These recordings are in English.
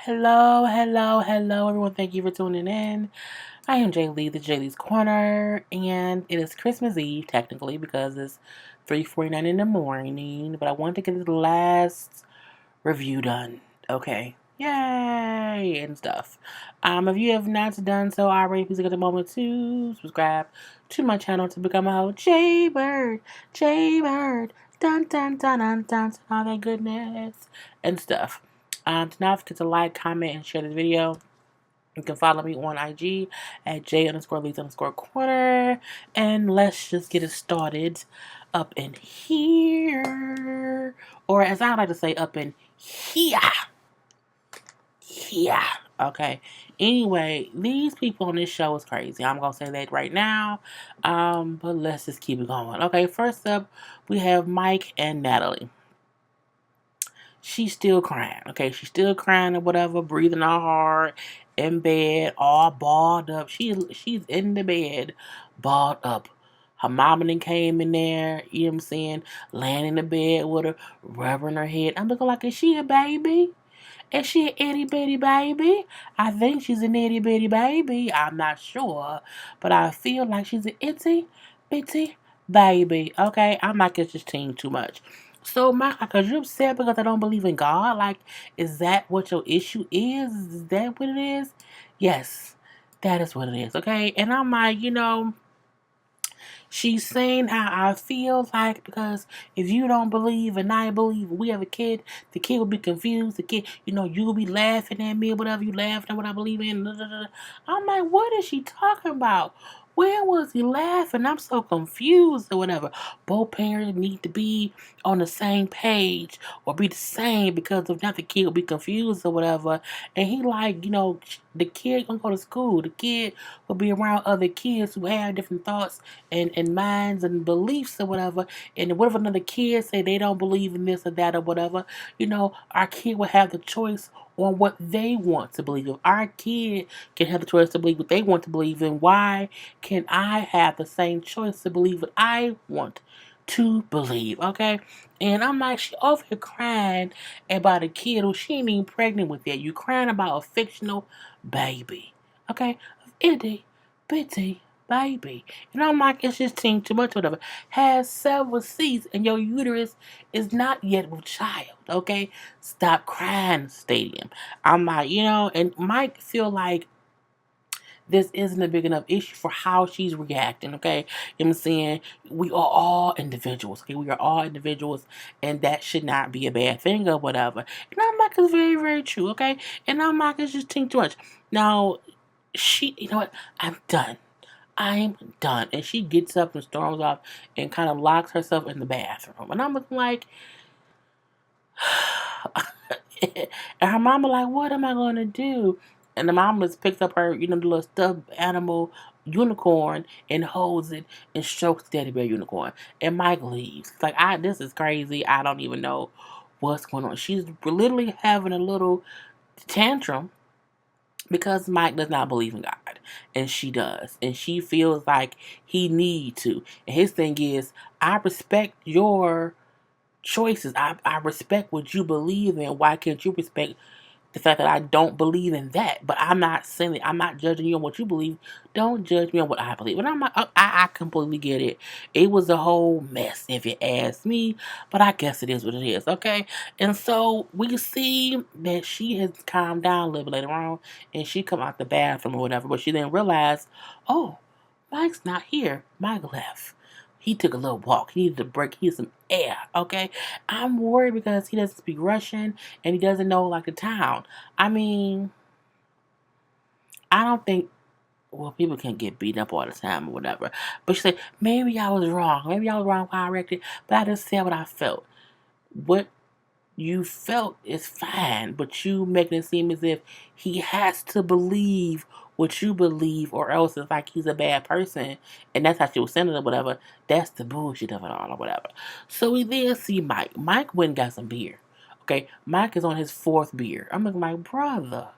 Hello, everyone. Thank you for tuning in. I am JayLee, the JLeesCorner, and it is Christmas Eve, technically, because it's 3:49 in the morning, but I wanted to get the last review done. Okay. Yay! And stuff. If you have not done so already, please take a moment to subscribe to my channel to become a whole JayBird, dun dun dun dun dun, all that goodness and stuff. Do not forget to like, comment, and share this video. You can follow me on IG at J_Lees_Corner. And let's just get it started up in here. Or as I like to say, up in here. Yeah. Okay. Anyway, these people on this show is crazy. I'm gonna say that right now. But let's just keep it going. Okay, first up, we have Mike and Natalie. She's still crying. Okay, she's still crying or whatever, breathing all hard, in bed, all balled up. She's in the bed, balled up. Her mama then came in there, you know what I'm saying, laying in the bed with her, rubbing her head. I'm looking like, is she a baby? Is she an itty bitty baby? I think she's an itty bitty baby. I'm not sure. But I feel like she's an itty bitty baby. Okay? I'm not getting this team too much. So, Mike, because you're upset because I don't believe in God, like, is that what your issue is? Is that what it is? Yes, that is what it is. Okay? And I'm like, she's saying how I feel like, because if you don't believe and I believe, we have a kid, the kid will be confused. The kid, you'll be laughing at me or whatever, you laughing at what I believe in. I'm like, what is she talking about? Where was he laughing? I'm so confused or whatever. Both parents need to be on the same page or be the same, because if not, the kid will be confused or whatever. And he like, the kid gonna go to school. The kid will be around other kids who have different thoughts and minds and beliefs or whatever. And what if another kid say they don't believe in this or that or whatever? Our kid will have the choice on what they want to believe in. Our kid can have the choice to believe what they want to believe in. Why can I have the same choice to believe what I want to believe? Okay? And I'm like, she over here crying about a kid who she ain't even pregnant with yet. You crying about a fictional baby. Okay? Itty bitty baby. And I'm like, it's just too much, whatever. Has several seats and your uterus is not yet with child. Okay? Stop crying, stadium. I'm like, and Mike feel like this isn't a big enough issue for how she's reacting, okay? You know what I'm saying? We are all individuals, okay? We are all individuals, and that should not be a bad thing or whatever. And I'm like, it's very, very true, okay? And I'm like, it's just too much. Now, you know what? I'm done. I'm done. And she gets up and storms off and kind of locks herself in the bathroom. And I'm looking like, and her mama like, what am I going to do? And the mama just picks up her, the little stuffed animal unicorn and holds it and strokes the teddy bear unicorn. And Mike leaves. It's like, this is crazy. I don't even know what's going on. She's literally having a little tantrum because Mike does not believe in God, and she does, and she feels like he needs to. And his thing is, I respect your choices. I respect what you believe in. Why can't you respect the fact that I don't believe in that? But I'm not saying it. I'm not judging you on what you believe. Don't judge me on what I believe. And I'm like, I completely get it. It was a whole mess, if you ask me. But I guess it is what it is, okay? And so we see that she has calmed down a little bit later on, and she come out the bathroom or whatever. But she then realized, oh, Mike's not here. Mike left. He took a little walk. He needed a break. He needed some air, okay? I'm worried because he doesn't speak Russian and he doesn't know, like, the town. I mean, I don't think, well, people can get beat up all the time or whatever. But she said, maybe I was wrong. Maybe I was wrong when I reacted, but I just said what I felt. What you felt is fine, but you making it seem as if he has to believe what you believe, or else it's like he's a bad person, and that's how she was saying it or whatever. That's the bullshit of it all or whatever. So we then see Mike. Mike went and got some beer. Okay, Mike is on his fourth beer. I'm looking like, brother,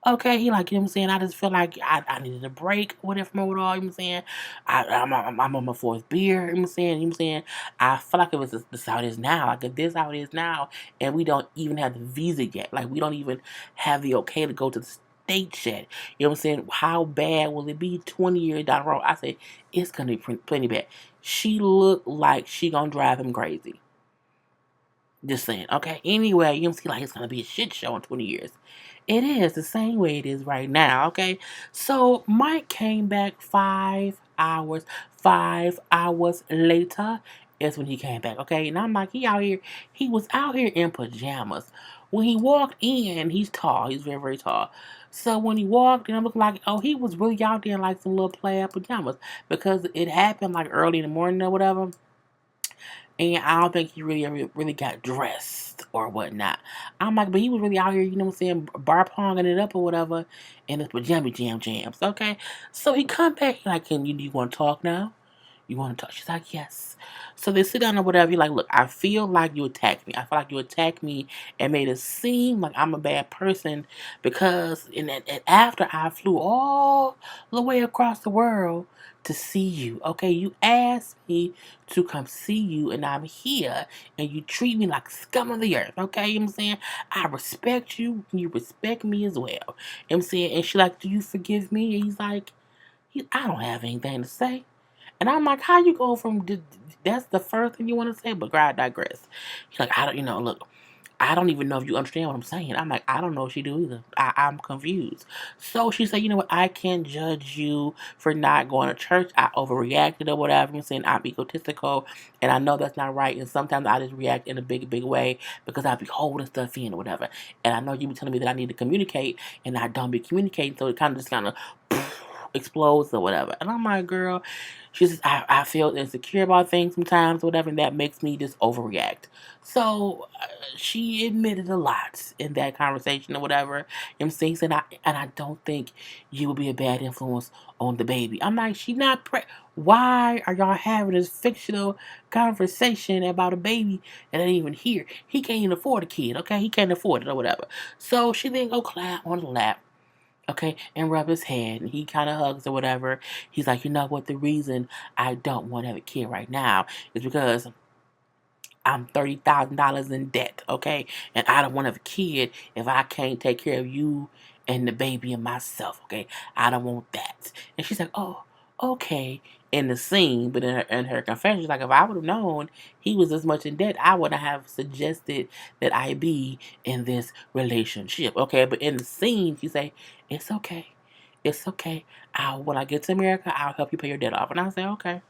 Okay, he like, you know what I'm saying? I just feel like I needed a break with it from it all, you know what I'm saying? I'm on my fourth beer, you know what I'm saying? You know what I'm saying? I feel like it was this how it is now. Like if this how it is now and we don't even have the visa yet. Like we don't even have the okay to go to the States yet. You know what I'm saying? How bad will it be 20 years down the road? I say it's gonna be plenty bad. She looked like she gonna drive him crazy. Just saying. Okay. Anyway, you don't see like it's gonna be a shit show in 20 years. It is the same way it is right now. Okay. So Mike came back 5 hours. 5 hours later is when he came back. Okay. And I'm like, he out here. He was out here in pajamas. When he walked in, he's tall. He's very, very tall. So when he walked in, I'm looking like, oh, he was really out there in like some little plaid pajamas because it happened like early in the morning or whatever. And I don't think he really got dressed or whatnot. I'm like, but he was really out here, you know what I'm saying, bar ponging it up or whatever, in his pajama jams. Okay, so he come back like, can you want to talk now? You want to talk? She's like, yes. So they sit down or whatever. You're like, look, I feel like you attacked me. I feel like you attacked me and made it seem like I'm a bad person because and after I flew all the way across the world to see you. Okay, you asked me to come see you and I'm here and you treat me like scum of the earth. Okay, you know what I'm saying? I respect you and you respect me as well. You know what I'm saying? And she like, do you forgive me? And he's like, I don't have anything to say. And I'm like, how you go from that's the first thing you want to say, but God, I digress. He's like, I don't, look, I don't even know if you understand what I'm saying. I'm like, I don't know if she do either. I'm confused. So she said, you know what? I can't judge you for not going to church. I overreacted or whatever. I'm saying I'm egotistical, and I know that's not right. And sometimes I just react in a big way because I be holding stuff in or whatever. And I know you be telling me that I need to communicate, and I don't be communicating, so it kind of just kind of explodes or whatever. And I'm like, girl, she says, I feel insecure about things sometimes, whatever, and that makes me just overreact. So she admitted a lot in that conversation or whatever. And things, and I don't think you will be a bad influence on the baby. I'm like, she not why are y'all having this fictional conversation about a baby that ain't even here? He can't even afford a kid, okay? He can't afford it or whatever. So she then go clap on the lap, okay, and rub his head, and he kind of hugs or whatever. He's like, you know what? The reason I don't want to have a kid right now is because I'm $30,000 in debt, okay, and I don't want to have a kid if I can't take care of you and the baby and myself, okay. I don't want that. And she's like, oh, okay. In the scene, but in her confession, she's like, if I would have known he was this much in debt, I wouldn't have suggested that I be in this relationship, okay. But in the scene, she say, it's okay. It's okay. When I get to America, I'll help you pay your debt off. And I say, okay.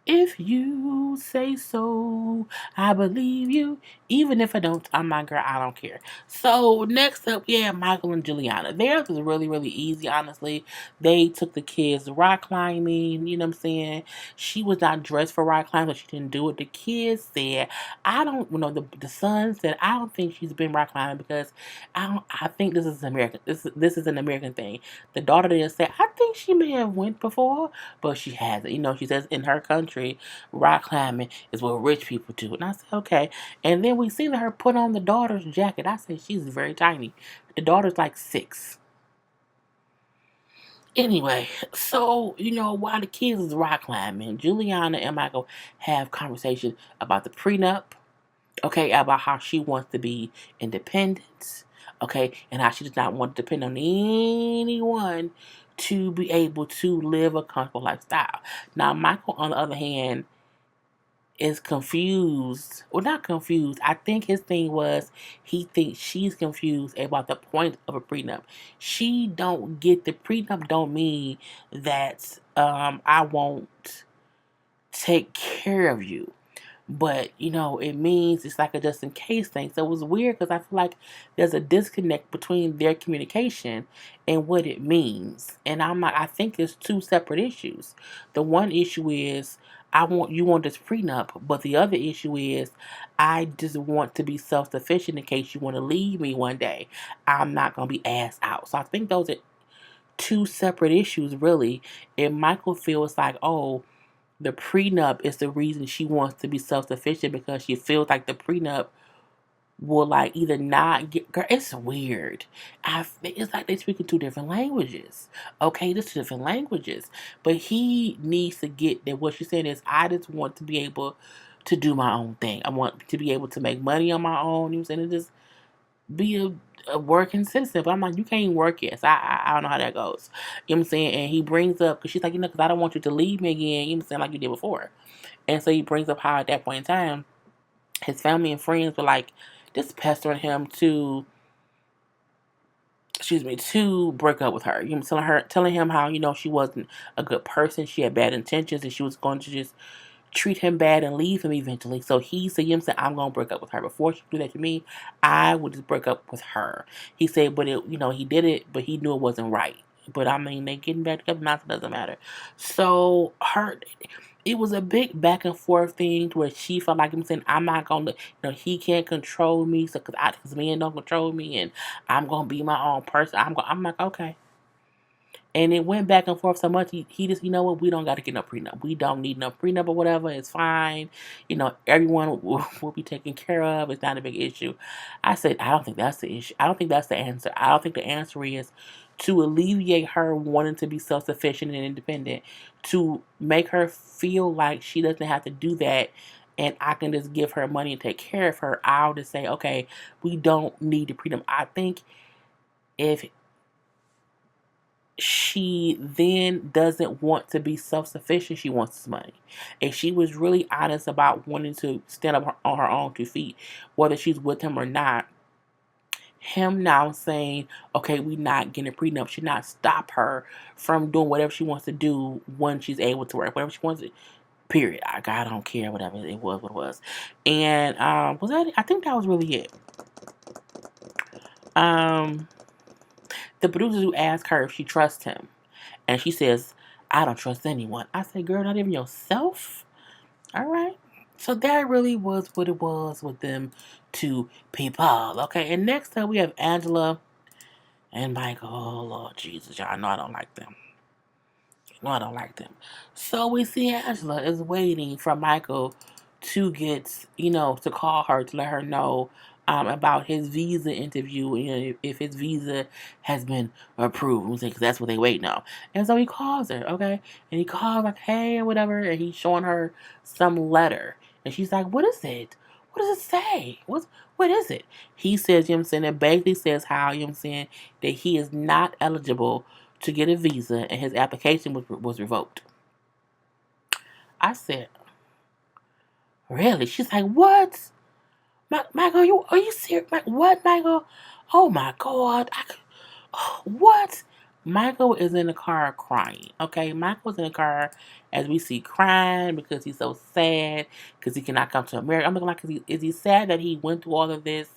If you say so, I believe you. Even if I don't, I'm my girl, I don't care. So next up, yeah, Michael and Juliana. Theirs was really, really easy, honestly. They took the kids rock climbing, you know what I'm saying? She was not dressed for rock climbing, so she didn't do it. The kids said, I don't, the son said, I don't think she's been rock climbing because I think this is American. This is an American thing. The daughter didn't say, I think she may have went before, but she hasn't. She says in her country, rock climbing is what rich people do. And I said, okay. And then we seen her put on the daughter's jacket. I said, she's very tiny. The daughter's like 6. Anyway, so, while the kids is rock climbing, Juliana and Michael have conversation about the prenup, okay, about how she wants to be independent, okay, and how she does not want to depend on anyone to be able to live a comfortable lifestyle. Now, Michael, on the other hand, is confused. Well, not confused. I think his thing was he thinks she's confused about the point of a prenup. She don't get the prenup don't mean that I won't take care of you. But, it means it's like a just in case thing. So it was weird because I feel like there's a disconnect between their communication and what it means. And I'm like, I think it's two separate issues. The one issue is you want this prenup, but the other issue is I just want to be self-sufficient in case you want to leave me one day. I'm not going to be ass out. So I think those are two separate issues, really. And Michael feels like, oh, the prenup is the reason she wants to be self-sufficient because she feels like the prenup will like either not get. Girl, it's weird. It's like they speak in two different languages. Okay, there's two different languages, but he needs to get that. What she's saying is, I just want to be able to do my own thing. I want to be able to make money on my own. You know what I'm saying? And just be a working citizen. But I'm like, you can't work yet. So I don't know how that goes. You know what I'm saying? And he brings up, because she's like, because I don't want you to leave me again. You know what I'm saying? Like you did before. And so he brings up how at that point in time, his family and friends were like just pestering him to, excuse me, to break up with her. You know, telling him how, she wasn't a good person, she had bad intentions, and she was going to just treat him bad and leave him eventually. So he said, I'm gonna break up with her. Before she do that to me, I would just break up with her. He said, but he did it, but he knew it wasn't right. But I mean, they getting back together now, so it doesn't matter. So it was a big back and forth thing where she felt like him saying, I'm not gonna, he can't control me, so because men don't control me, and I'm gonna be my own person. I'm like, okay. And it went back and forth so much. He just, what? We don't got to get no prenup. We don't need no prenup or whatever. It's fine. Everyone will be taken care of. It's not a big issue. I said, I don't think that's the issue. I don't think that's the answer. I don't think the answer is to alleviate her wanting to be self-sufficient and independent, to make her feel like she doesn't have to do that, and I can just give her money and take care of her. I'll just say, okay, we don't need the prenup. I think if she then doesn't want to be self-sufficient, she wants his money. If she was really honest about wanting to stand up on her own 2 feet, whether she's with him or not, him now saying, okay, we not getting a prenup, should not stop her from doing whatever she wants to do when she's able to work, whatever she wants to, period. I don't care, whatever it was, what it was. And was that it? I think that was really it. The producers who asked her if she trusts him, and she says, I don't trust anyone. I said, girl, not even yourself? All right. So that really was what it was with them two people. Okay. And next up, we have Angela and Michael. Oh, Lord Jesus. Y'all know I don't like them. No, I don't like them. So we see Angela is waiting for Michael to get, to call her to let her know about his visa interview, if his visa has been approved, because that's what they waiting on. And so he calls her, okay, and he calls like, hey, or whatever, and he's showing her some letter, and she's like, what is it? What does it say? What is it? He says, it basically says how, that he is not eligible to get a visa, and his application was revoked. I said, really? She's like, what? Michael, are you serious? What, Michael? Oh my God. What? Michael is in the car crying. Okay, Michael's in the car as we see crying because he's so sad because he cannot come to America. I'm looking like, is he sad that he went through all of this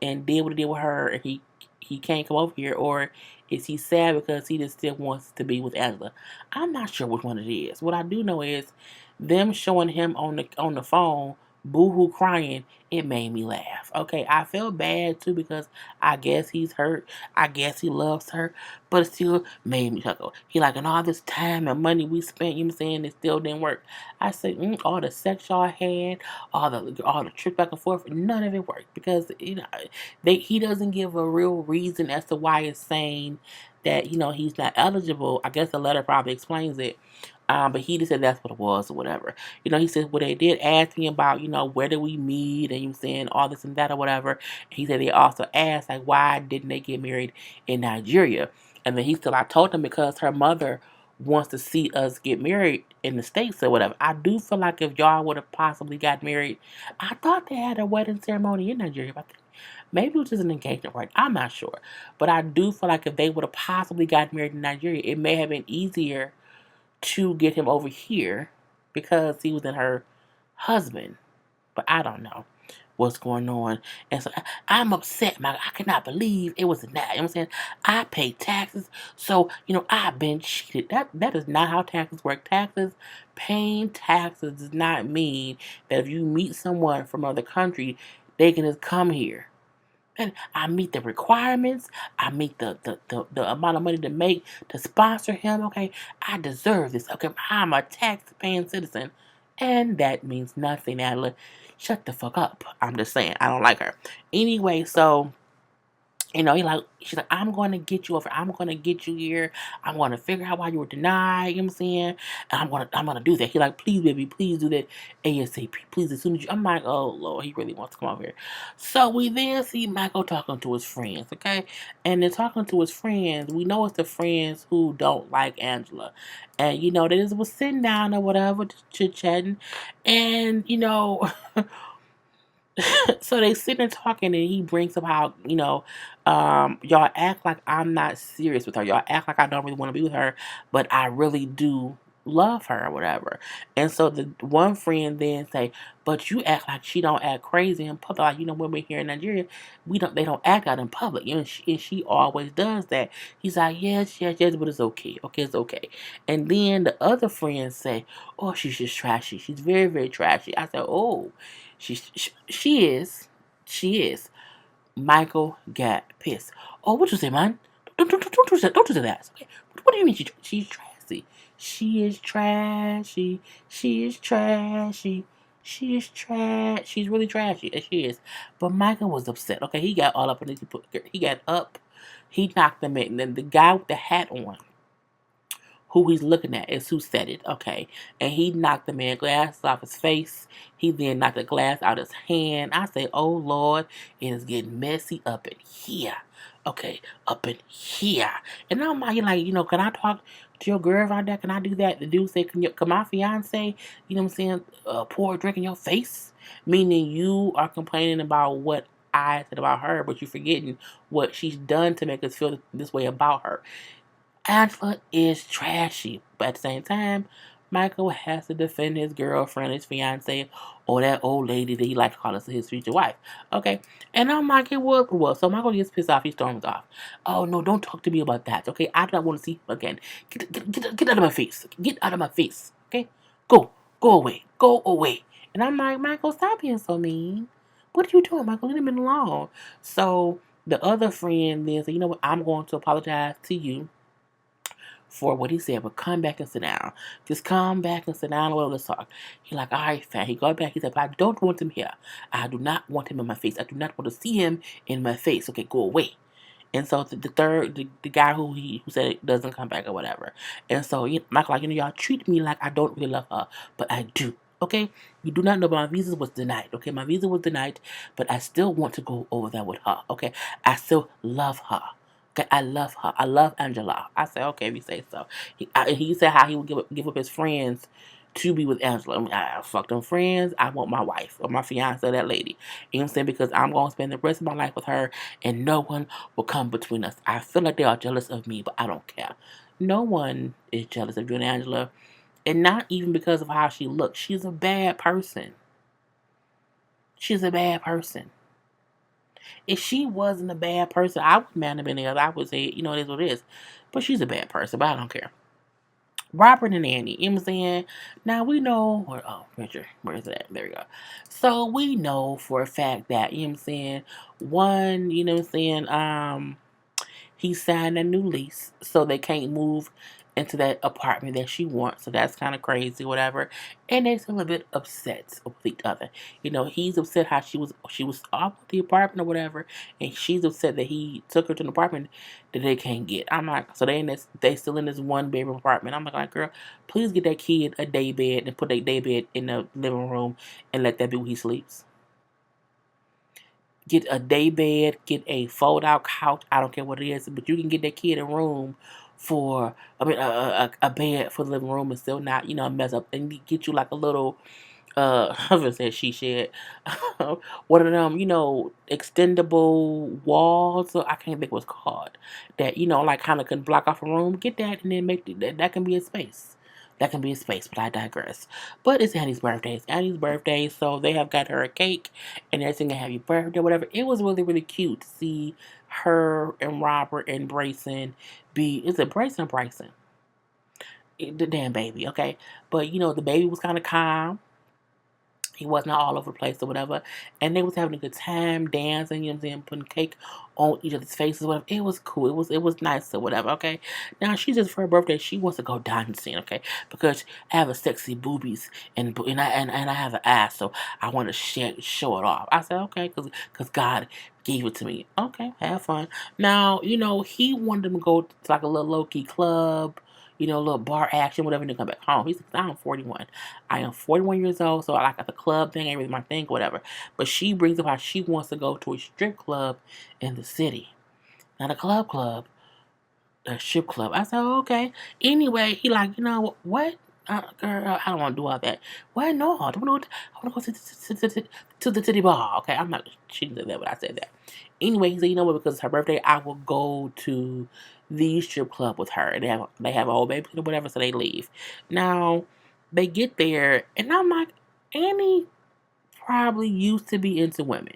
and did what he did with her, and he can't come over here, or is he sad because he just still wants to be with Angela? I'm not sure which one it is. What I do know is them showing him on the phone boo-hoo crying, it made me laugh. Okay, I felt bad too because I guess he's hurt. I guess he loves her, but it still made me chuckle. He like, and all this time and money we spent, it still didn't work. I said, all the sex y'all had, all the trips back and forth, none of it worked because he doesn't give a real reason as to why it's saying that he's not eligible. I guess the letter probably explains it. But he just said that's what it was or whatever. He said, well, they did ask me about, where did we meet and saying all this and that or whatever. And he said they also asked, like, why didn't they get married in Nigeria? And then I told him because her mother wants to see us get married in the States or whatever. I do feel like if y'all would have possibly got married, I thought they had a wedding ceremony in Nigeria, but maybe it was just an engagement, right? I'm not sure. But I do feel like if they would have possibly got married in Nigeria, it may have been easier to get him over here because he was in her husband. But I don't know what's going on. And so I'm upset. I cannot believe it was that. You know what I'm saying? I pay taxes. So, I've been cheated. That is not how taxes work. Paying taxes does not mean that if you meet someone from another country, they can just come here. And I meet the requirements. I meet the amount of money to make to sponsor him. Okay, I deserve this. Okay, I'm a tax-paying citizen. And that means nothing, Natalie. Shut the fuck up. I'm just saying, I don't like her. Anyway, so she's like, I'm going to get you over. I'm going to get you here. I'm going to figure out why you were denied. You know what I'm saying? And I'm going to do that. He like, please, baby, please do that ASAP. Please, as soon as you. I'm like, oh Lord, he really wants to come over here. So we then see Michael talking to his friends, okay? And then talking to his friends, we know it's the friends who don't like Angela, and they just was sitting down or whatever, just chit chatting, and so they sit there talking, and he brings up how, y'all act like I'm not serious with her. Y'all act like I don't really want to be with her, but I really do love her or whatever. And so the one friend then say, but you act like she don't act crazy in public. Like, when we're here in Nigeria, they don't act out in public. And she always does that. He's like, yes, yes, yes, but it's okay. Okay, it's okay. And then the other friends say, oh, she's just trashy. She's very, very trashy. I said, oh, she is. She is. Michael got pissed. Oh, what you say, man? Don't you say that. Okay. What do you mean she's trashy? She is trashy. She is trashy. She is trash. She's really trashy. She is. But Michael was upset. Okay, he got all up and he got up. He knocked him in. And then the guy with the hat on, who he's looking at is who said it, okay? And he knocked the man glass off his face. He then knocked the glass out his hand. I say, oh Lord, it is getting messy up in here. Okay, up in here. And I'm like, can I talk to your girl out there? Can I do that? The dude said, can my fiance, you know what I'm saying, pour a drink in your face? Meaning you are complaining about what I said about her, but you're forgetting what she's done to make us feel this way about her. Angela is trashy, but at the same time, Michael has to defend his girlfriend, his fiance, or that old lady that he likes to call his future wife. Okay, and I'm like, it was. So Michael gets pissed off. He storms off. Oh no, don't talk to me about that. Okay, I don't want to see him again. Get out of my face. Get out of my face. Okay, go away, go away. And I'm like, Michael, stop being so mean. What are you doing, Michael? Leave him alone. So the other friend then said, you know what? I'm going to apologize to you for what he said, but come back and sit down. Just come back and sit down and let's talk. He like, all right, fine. He got back. He said, but I don't want him here. I do not want him in my face. I do not want to see him in my face. Okay, go away. And so the third, the guy who said it doesn't come back or whatever. And so Michael, like, y'all treat me like I don't really love her, but I do. Okay, you do not know, but my visa was denied. Okay, my visa was denied, but I still want to go over there with her. Okay, I still love her. Okay, I love her. I love Angela. I said, okay, if you say so. He said how he would give up his friends to be with Angela. I mean, I fuck them friends. I want my wife or my fiance, that lady. You know what I'm saying? Because I'm going to spend the rest of my life with her and no one will come between us. I feel like they are jealous of me, but I don't care. No one is jealous of you and Angela. And not even because of how she looks. She's a bad person. She's a bad person. If she wasn't a bad person, I would man have been the other. I would say, it is what it is. But she's a bad person, but I don't care. Robert and Annie, you know what I'm saying? Now we know Richard, where is that? There we go. So we know for a fact that, you know what I'm saying, one, you know what I'm saying, he signed a new lease, so they can't move into that apartment that she wants. So that's kind of crazy, whatever. And they're still a bit upset with each other. He's upset how she was off with the apartment or whatever, and she's upset that he took her to an apartment that they can't get. I'm like, so they still in this one bedroom apartment. I'm like, girl, please get that kid a day bed and put that day bed in the living room and let that be where he sleeps. Get a day bed, get a fold out couch. I don't care what it is, but you can get that kid a room a bed for the living room and still not, mess up, and get you like a little, husband said she said, one of them, extendable walls. So I can't think what's called that, like kind of can block off a room. Get that and then make that can be a space. That can be a space, but I digress. But it's Annie's birthday. It's Annie's birthday, so they have got her a cake and they're singing happy birthday, whatever. It was really, really cute to see her and Robert and Brayson is it Brayson or Bryson? The damn baby, okay? But, the baby was kind of calm. He wasn't all over the place or whatever. And they was having a good time, dancing, you know what I'm saying, putting cake on each other's faces, whatever. It was cool. It was nice or whatever, okay? Now she just for her birthday, she wants to go dancing, okay? Because I have a sexy boobies and I have an ass, so I want to show it off. I said, okay, because God gave it to me. Okay, have fun. Now, he wanted them to go to like a little low key club, a little bar action, whatever, and then come back home. He said, I'm 41. I am 41 years old, so I like the club thing, ain't really my thing, whatever. But she brings up how she wants to go to a strip club in the city. Not a club, a strip club. I said, oh, okay. Anyway, he like, what? Girl, I don't want to do all that. Well, no, I want to go to the city bar. Okay, I'm not. She didn't say that, but I said that. Anyway, he said, you know what? Because it's her birthday, I will go to the strip club with her. They have a whole baby or whatever, so they leave. Now they get there, and I'm like, Annie probably used to be into women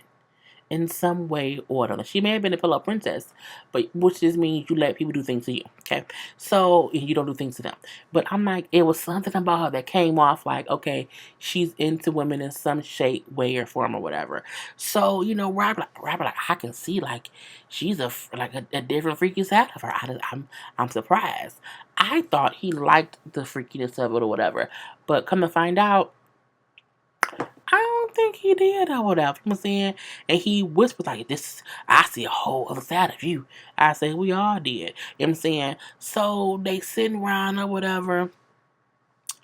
in some way or another. She may have been a pillow princess, but which just means you let people do things to you, okay? So you don't do things to them. But I'm like, it was something about her that came off like, okay, she's into women in some shape, way, or form, or whatever. So Rob like, I can see like she's a different freaky side of her. I'm surprised. I thought he liked the freakiness of it or whatever, but come to find out, I don't think he did or whatever. You know what I'm saying? And he whispered like, this, I see a whole other side of you. I said, we all did. You know what I'm saying? So they sitting around or whatever.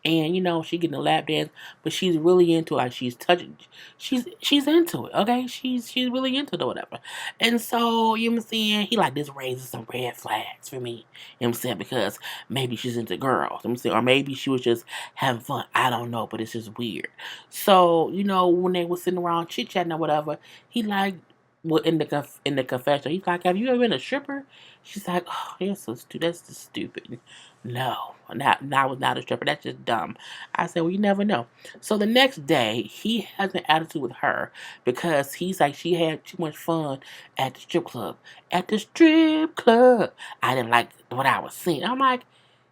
And she getting a lap dance, but she's really into it. Like she's touching, she's into it. Okay, she's really into it or whatever. And so you know what I'm saying, he like, this raises some red flags for me. You know what I'm saying, because maybe she's into girls. You know what I'm saying, or maybe she was just having fun. I don't know, but it's just weird. So when they were sitting around chit chatting or whatever, he like, well, in the confession, he's like, have you ever been a stripper? She's like, oh, that's just stupid. No, I was not a stripper. That's just dumb. I said, well, you never know. So the next day, he has an attitude with her because he's like, she had too much fun at the strip club. At the strip club. I didn't like what I was seeing. I'm like,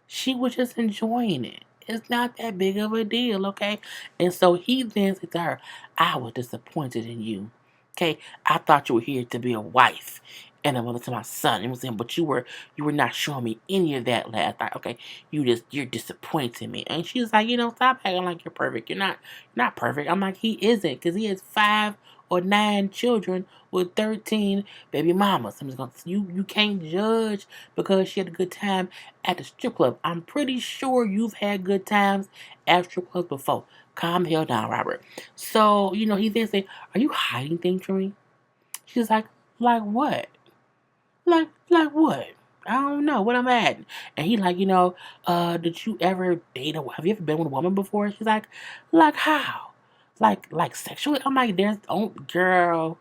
she was just enjoying it. It's not that big of a deal, okay? And so he then said to her, I was disappointed in you. Okay, I thought you were here to be a wife and a mother to my son. You know what I'm saying? But you were not showing me any of that last night. Okay, you're disappointing me. And she was like, stop acting like you're perfect. You're not perfect. I'm like, he isn't, because he has 5 or 9 children with 13 baby mamas. I'm just gonna, you can't judge because she had a good time at the strip club. I'm pretty sure you've had good times at strip clubs before. Calm the hell down, Robert. So, he then said, are you hiding things from me? She's like what? Like what? I don't know what I'm at. And he like, did you ever have you ever been with a woman before? She's like how? Like sexually? I'm like, girl.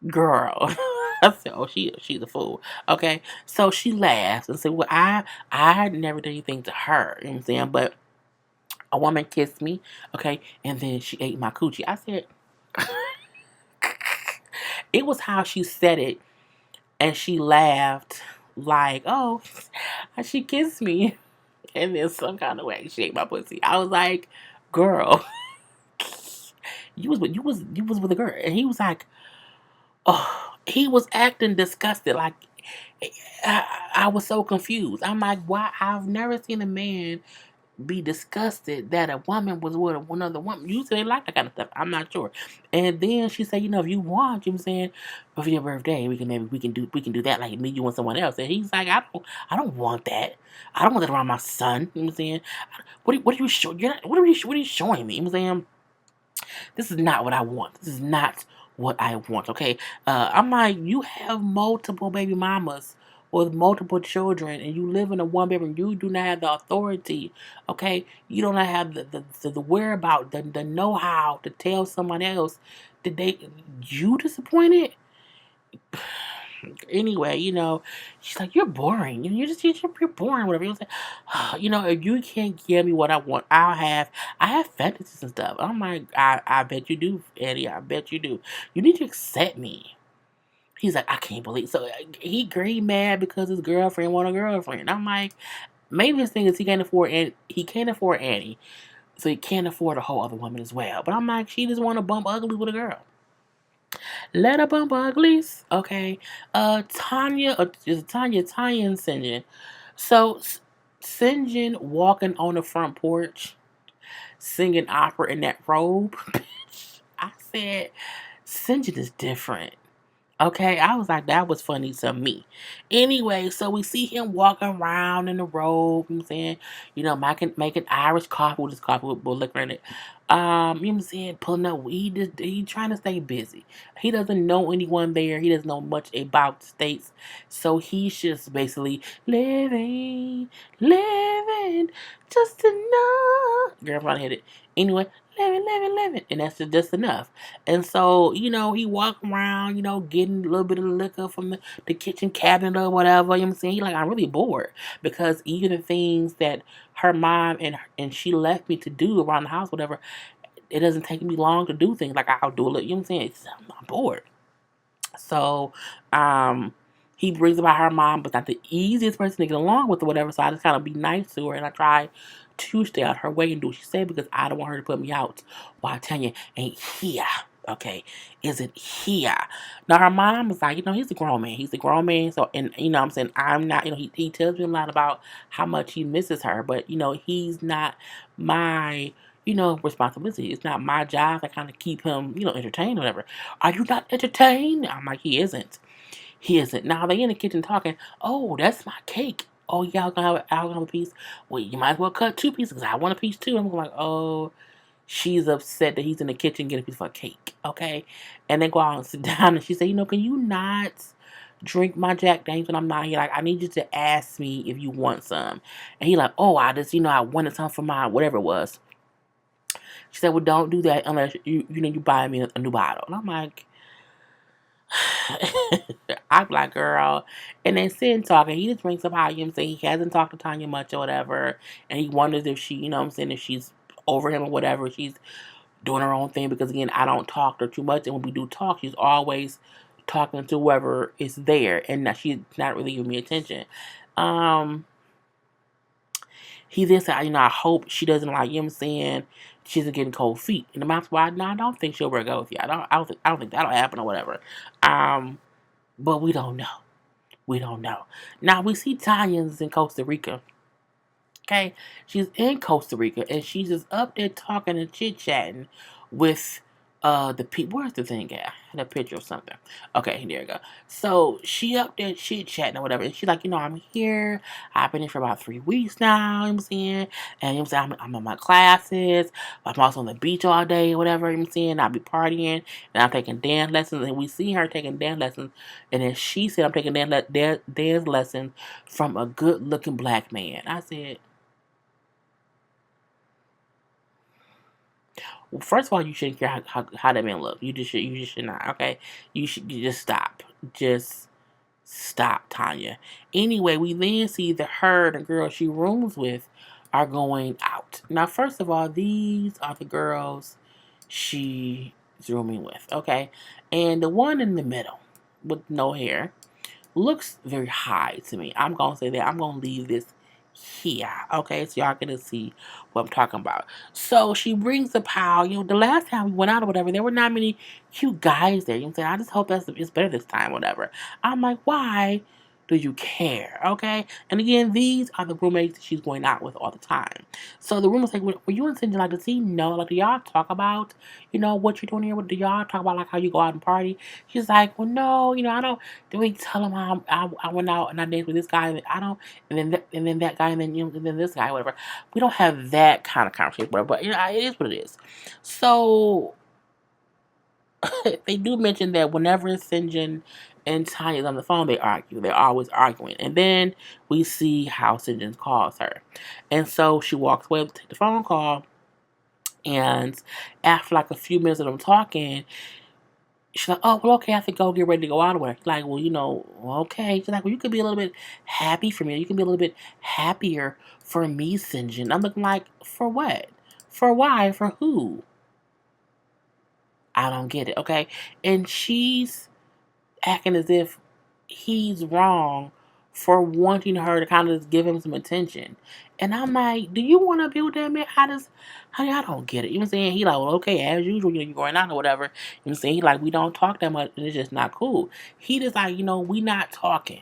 I said, oh, she's a fool. Okay. So she laughs and said, well, I had never done anything to her, you know what I'm saying? But a woman kissed me, okay, and then she ate my coochie. I said, it was how she said it, and she laughed like, oh, she kissed me, and then some kind of way she ate my pussy. I was like, girl, you was with a girl, and he was like, oh, he was acting disgusted, like. I was so confused. I'm like, why? I've never seen a man be disgusted that a woman was with another woman. Usually they like that kind of stuff. I'm not sure. And then she said, if you want, you know what I'm saying, for your birthday, we can do that, like me, you want someone else. And he's like, I don't want that. I don't want that around my son. You know what I'm saying? What are you showing? What are you showing me? You know what I'm saying? This is not what I want. This is not what I want. Okay. I'm like, you have multiple baby mamas with multiple children, and you live in a one bedroom. You do not have the authority. Okay. You don't have the whereabout, the know how to tell someone else that you disappointed. Anyway, she's like, you're boring. You're boring, whatever. You say, if you can't give me what I want, I have fantasies and stuff. I'm like, I bet you do, Eddie. I bet you do. You need to accept me. He's like, I can't believe. So he great mad because his girlfriend want a girlfriend. I'm like, maybe his thing is he can't afford Annie. So he can't afford a whole other woman as well. But I'm like, she just want to bump ugly with a girl. Let her bump uglies. Okay. Tanya and Sinjin. So Sinjin walking on the front porch, singing opera in that robe. I said, Sinjin is different. Okay, I was like, that was funny to me. Anyway, so we see him walking around in the robe, you know what I'm saying? Making Irish coffee with his coffee with liquor in it. You know what I'm saying? Pulling up, he trying to stay busy. He doesn't know anyone there. He doesn't know much about the States. So he's just basically living, just enough. Girl, hit it. Anyway, living. And that's just enough. And so, he walked around, getting a little bit of liquor from the kitchen cabinet or whatever. You know what I'm saying? He like, I'm really bored. Because even the things that her mom and she left me to do around the house, whatever, it doesn't take me long to do things. Like, I'll do it. You know what I'm saying? I'm bored. So, he brings about her mom, but not the easiest person to get along with or whatever. So I just kind of be nice to her, and I try to stay out her way and do what she said because I don't want her to put me out while Tanya ain't here. Okay, isn't here. Now her mom was like, he's a grown man. He's a grown man. So, and I'm saying I'm not. He tells me a lot about how much he misses her, but he's not my responsibility. It's not my job to kind of keep him, entertained or whatever. Are you not entertained? I'm like, he isn't. He isn't. Now they in the kitchen talking. Oh, that's my cake. Oh, y'all gonna have a piece. Well, you might as well cut two pieces because I want a piece too. I'm like, oh, she's upset that he's in the kitchen getting a piece of a cake. Okay, and they go out and sit down, and she said, can you not drink my Jack Daniels when I'm not here? Like, I need you to ask me if you want some. And he like, oh, I just, I wanted some for my whatever it was. She said, well, don't do that unless you buy me a new bottle. And I'm like, I'm like, girl. And then Sin talking, he just brings up how, he hasn't talked to Tanya much or whatever. And he wonders if she, if she's over him or whatever. She's doing her own thing because, again, I don't talk to her too much. And when we do talk, she's always talking to whoever is there. And that she's not really giving me attention. He then said, I hope she doesn't she isn't getting cold feet. And the mom's like, no, I don't think she'll break up with you. I don't think that'll happen or whatever. But we don't know. We don't know. Now we see Tanya's in Costa Rica. Okay, she's in Costa Rica and she's just up there talking and chit chatting with the people. Where's the thing at? I had a picture of something. Okay, there you go. So she up there chit chatting or whatever, and she's like, I'm here. I've been here for about 3 weeks now. You know what I'm saying, and you know what I'm saying, I'm in my classes. I'm also on the beach all day, whatever. You know what I'm saying, I'll be partying and I'm taking dance lessons, and we see her taking dance lessons, and then she said, I'm taking dance lessons from a good-looking black man. I said, well, first of all, you shouldn't care how that man look. You just should not. Okay, you just stop. Just stop, Tanya. Anyway, we then see that her and the girl she rooms with are going out. Now, first of all, these are the girls she's rooming with. Okay, and the one in the middle with no hair looks very high to me. I'm gonna say that. I'm gonna leave this here, okay, so y'all gonna see what I'm talking about. So she brings up how, the last time we went out or whatever, there were not many cute guys there. You know what I'm saying? I just hope it's better this time, whatever. I'm like, why do you care? Okay? And again, these are the roommates that she's going out with all the time. So the roommate's like, were you and Sinjin, like, does he know? Like, do y'all talk about, what you're doing here? Do y'all talk about, like, how you go out and party? She's like, well, no, I don't. Do we tell him how I went out and I danced with this guy? And I don't. And then that guy, and then and then this guy, whatever. We don't have that kind of conversation, whatever. But it is what it is. So they do mention that whenever Sinjin and Tanya's on the phone, they argue. They're always arguing. And then we see how Sinjin calls her. And so she walks away to take the phone call. And after like a few minutes of them talking, she's like, oh, well, okay, I have to go get ready to go out of work. Like, well, okay. She's like, well, you could be a little bit happy for me. You can be a little bit happier for me, Sinjin. I'm looking like, for what? For why? For who? I don't get it, okay? And she's acting as if he's wrong for wanting her to kind of just give him some attention. And I'm like, do you want to be with that man? Honey, I don't get it. You know what I'm saying? He like, well, okay, as usual, you're going out or whatever. You know what I'm saying? He like, we don't talk that much, and it's just not cool. He just like, we not talking.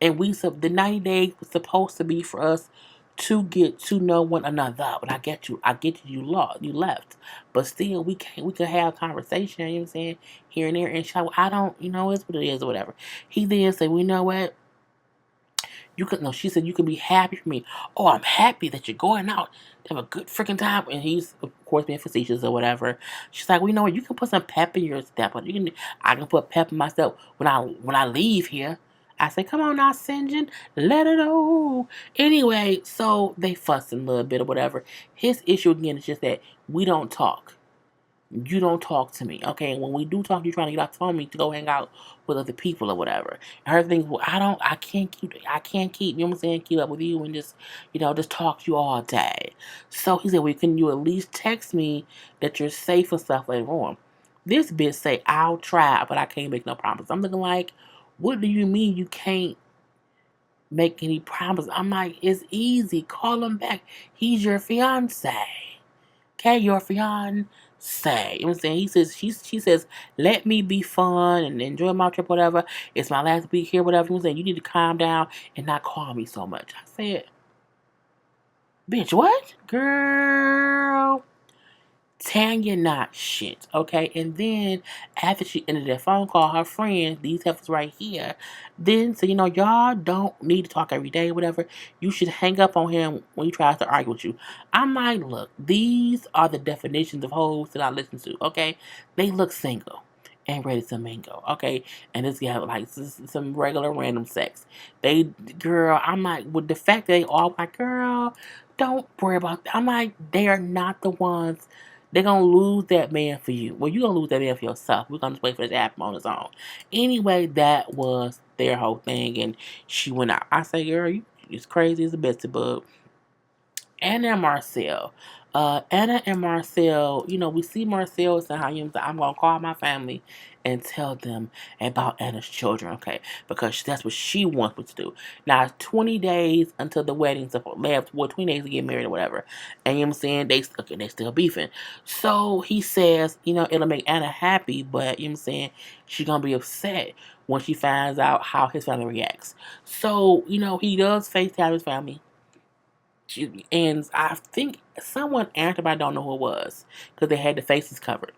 And the 90 days was supposed to be for us to get to know one another. But I get you. You left. But still, we could have conversation, you know what I'm saying? Here and there. And she like, well, I don't, it's what it is or whatever. He then said, well, you know what? She said, you can be happy for me. Oh, I'm happy that you're going out to have a good freaking time. And he's, of course, being facetious or whatever. She's like, well, you know what? You can put some pep in your step. I can put pep in myself when I leave here. I said, come on now, Sinjin, let it go. Anyway, so they fussing a little bit or whatever. His issue again is just that we don't talk. You don't talk to me, okay? And when we do talk, you're trying to get off the phone with me to go hang out with other people or whatever. And her thing, well, I can't keep, you know what I'm saying, keep up with you and just talk to you all day. So he said, well, can you at least text me that you're safe and stuff later on? This bitch say, I'll try, but I can't make no promise. I'm looking like, what do you mean you can't make any promise? I'm like, it's easy. Call him back. He's your fiance. Okay, your fiance. You know what I'm saying? She says, let me be fun and enjoy my trip, whatever. It's my last week here, whatever. You know what I'm saying? You need to calm down and not call me so much. I said, bitch, what? Girl. Tanya not shit, okay? And then after she ended that phone call, her friends, these heifers right here, then said, y'all don't need to talk every day, whatever. You should hang up on him when he tries to argue with you. I'm like, look, these are the definitions of hoes that I listen to, okay? They look single and ready to mingle, okay? And this guy like some regular random sex. Girl, I'm like, with the fact that they all like, girl, don't worry about that. I'm like, they are not the ones. They're going to lose that man for you. Well, you're going to lose that man for yourself. We're going to just wait for it to happen on its own. Anyway, that was their whole thing. And she went out. I say, girl, you as crazy as a Betsy bug. Anna and Marcel. Anna and Marcel, we see Marcel saying how I'm going to call my family and tell them about Anna's children, okay? Because that's what she wants me to do. Now, it's 20 days until the wedding. So left, 20 days to get married or whatever. And you know what I'm saying? They still beefing. So he says, it'll make Anna happy, but you know what I'm saying? She's going to be upset when she finds out how his family reacts. So, he does FaceTime his family. And I think someone answered, but I don't know who it was because they had the faces covered.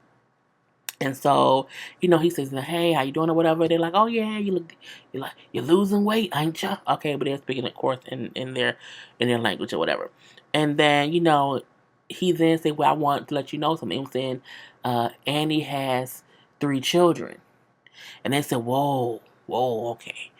And so, he says, "Hey, how you doing?" or whatever. They're like, "Oh yeah, you're losing weight, ain't you?" Okay, but they're speaking, of course, in their language or whatever. And then, he then said, "Well, I want to let you know something." I'm saying, Annie has 3 children, and they said, "Whoa, whoa, okay."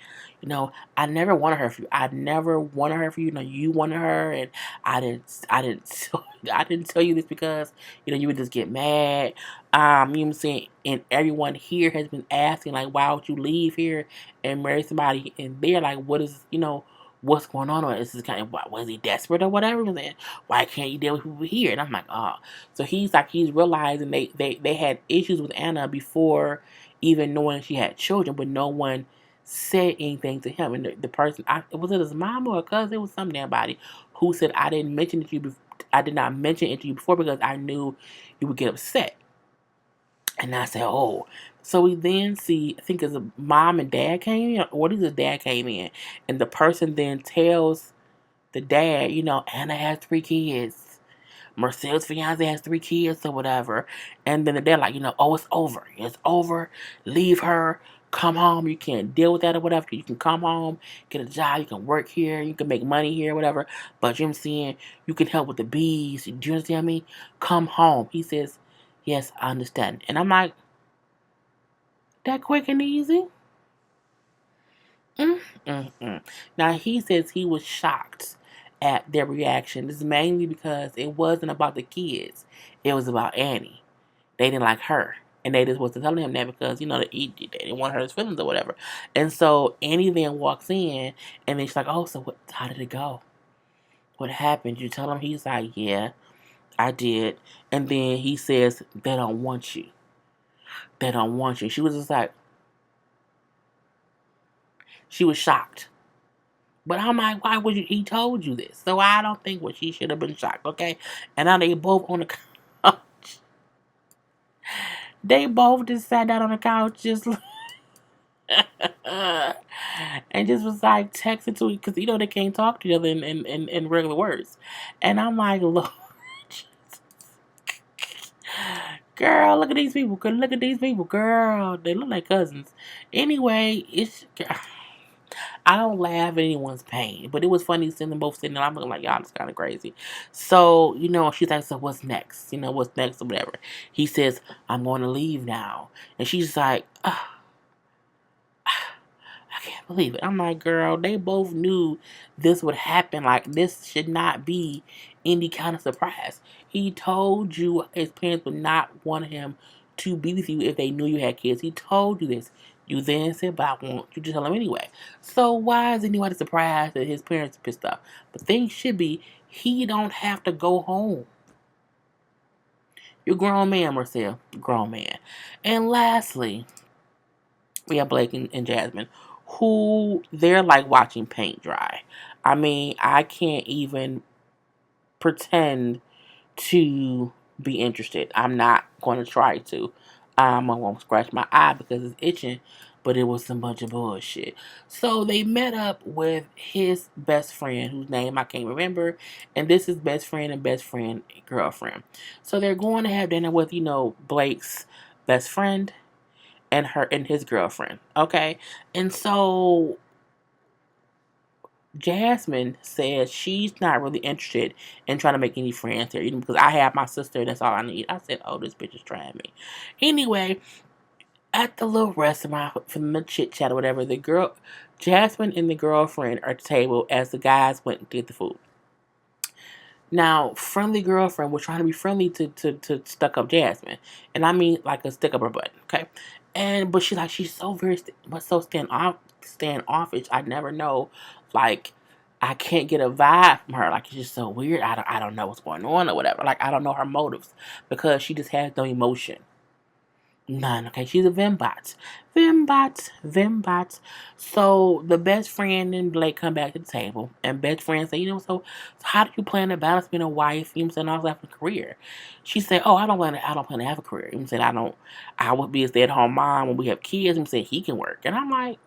I never wanted her for you. I never wanted her for you. You wanted her, and I didn't tell you this because you would just get mad. You know what I'm saying? And everyone here has been asking like, why would you leave here and marry somebody? And they're like, what's going on? Is this kind of was he desperate or whatever? And then why can't you deal with people here? And I'm like, oh, so he's realizing they had issues with Anna before even knowing she had children, but no one said anything to him. And the person, was it his mom or a cousin? It was some damn body who said, I didn't mention it to you. I did not mention it to you before because I knew you would get upset. And I said, oh. So we then see, I think his mom and dad came in, or his dad came in, and the person then tells the dad, Anna has 3 kids. Marcel's fiance has 3 kids or whatever. And then they're like, oh, it's over. It's over. Leave her. Come home. You can't deal with that or whatever. You can come home, get a job. You can work here. You can make money here, whatever. But you know what I'm saying? You can help with the bees. Do you understand me? Come home. He says, yes, I understand. And I'm like, that quick and easy? Now, he says he was shocked at their reaction. This is mainly because it wasn't about the kids. It was about Annie. They didn't like her. And they just wasn't telling him that because, they didn't want to hurt his feelings or whatever. And so Annie then walks in and then she's like, oh, so how did it go? What happened? You tell him? He's like, yeah, I did. And then he says, they don't want you. They don't want you. She was just like, she was shocked. But I'm like, why would you? He told you this, so I don't think she should have been shocked. Okay, and now they both on the couch. They both just sat down on the couch, just and just was like texting to because they can't talk to each other in regular words. And I'm like, look, girl, look at these people. Look at these people, girl. They look like cousins. Anyway, I don't laugh at anyone's pain, but it was funny seeing them both sitting there. I'm looking like, y'all, it's kind of crazy. So, she's like, so what's next? What's next or whatever. He says, I'm going to leave now. And she's like, I can't believe it. I'm like, girl, they both knew this would happen. Like, this should not be any kind of surprise. He told you his parents would not want him to be with you if they knew you had kids. He told you this. You then said, but I want you to tell him anyway. So why is anybody surprised that his parents are pissed off? The thing should be, he don't have to go home. You're a grown man, Marcel. Grown man. And lastly, we have Blake and Jasmine, who they're like watching paint dry. I mean, I can't even pretend to be interested. I'm not going to try to. I won't scratch my eye because it's itching, but it was some bunch of bullshit. So they met up with his best friend, whose name I can't remember, and this is best friend and best friend girlfriend. So they're going to have dinner with, Blake's best friend and his girlfriend. Okay. And so Jasmine says she's not really interested in trying to make any friends here, because I have my sister, that's all I need. I said, oh, this bitch is trying me. Anyway, at the little restaurant from the chit chat or whatever, Jasmine and the girlfriend are at the table as the guys went to get the food. Now, friendly girlfriend was trying to be friendly to stuck up Jasmine, and I mean like a stick up her butt, okay? But she's so very so standoffish. I never know, like I can't get a vibe from her. Like it's just so weird. I don't know what's going on or whatever. Like I don't know her motives because she just has no emotion. None, okay? She's a Vimbot. Vimbot. So the best friend and Blake come back to the table, and best friend say, so how do you plan to balance being a wife, and also having a career? She said, oh, I don't plan to have a career. Said, I would be a stay-at-home mom when we have kids. Said he can work. And I'm like,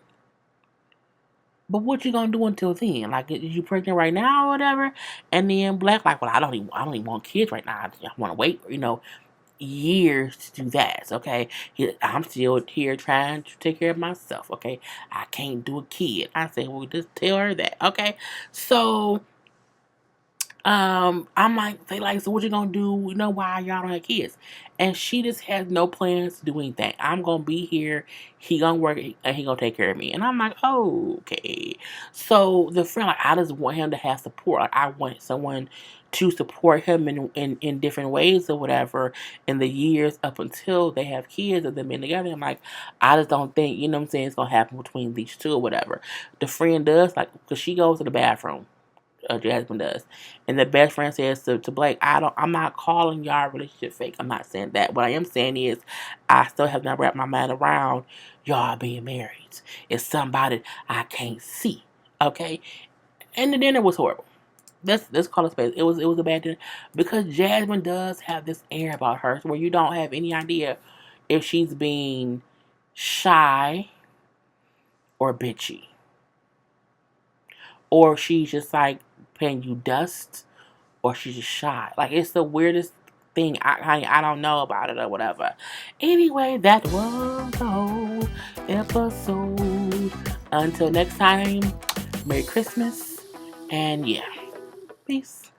but what you gonna do until then? Like, is you pregnant right now or whatever? And then Black, like, well, I don't even want kids right now. I want to wait, years to do that, okay? I'm still here trying to take care of myself, okay? I can't do a kid. I said, well, just tell her that, okay? So, I'm like, they like, so what you gonna do? Why y'all don't have kids? And she just has no plans to do anything. I'm gonna be here. He gonna work and he gonna take care of me. And I'm like, oh, okay. So the friend, like, I just want him to have support. Like, I want someone to support him in different ways or whatever in the years up until they have kids and them being together. I'm like, I just don't think, it's gonna happen between these two or whatever. The friend does, like, because she goes to the bathroom. Jasmine does. And the best friend says to Blake, I'm not calling y'all relationship fake. I'm not saying that. What I am saying is I still have not wrapped my mind around y'all being married. It's somebody I can't see. Okay? And the dinner was horrible. Let's call it space. It was a bad dinner. Because Jasmine does have this air about her where you don't have any idea if she's being shy or bitchy. Or she's just like paying you dust, or she's just shy. Like, it's the weirdest thing. I don't know about it or whatever. Anyway, that was the whole episode. Until next time, Merry Christmas, and yeah, peace.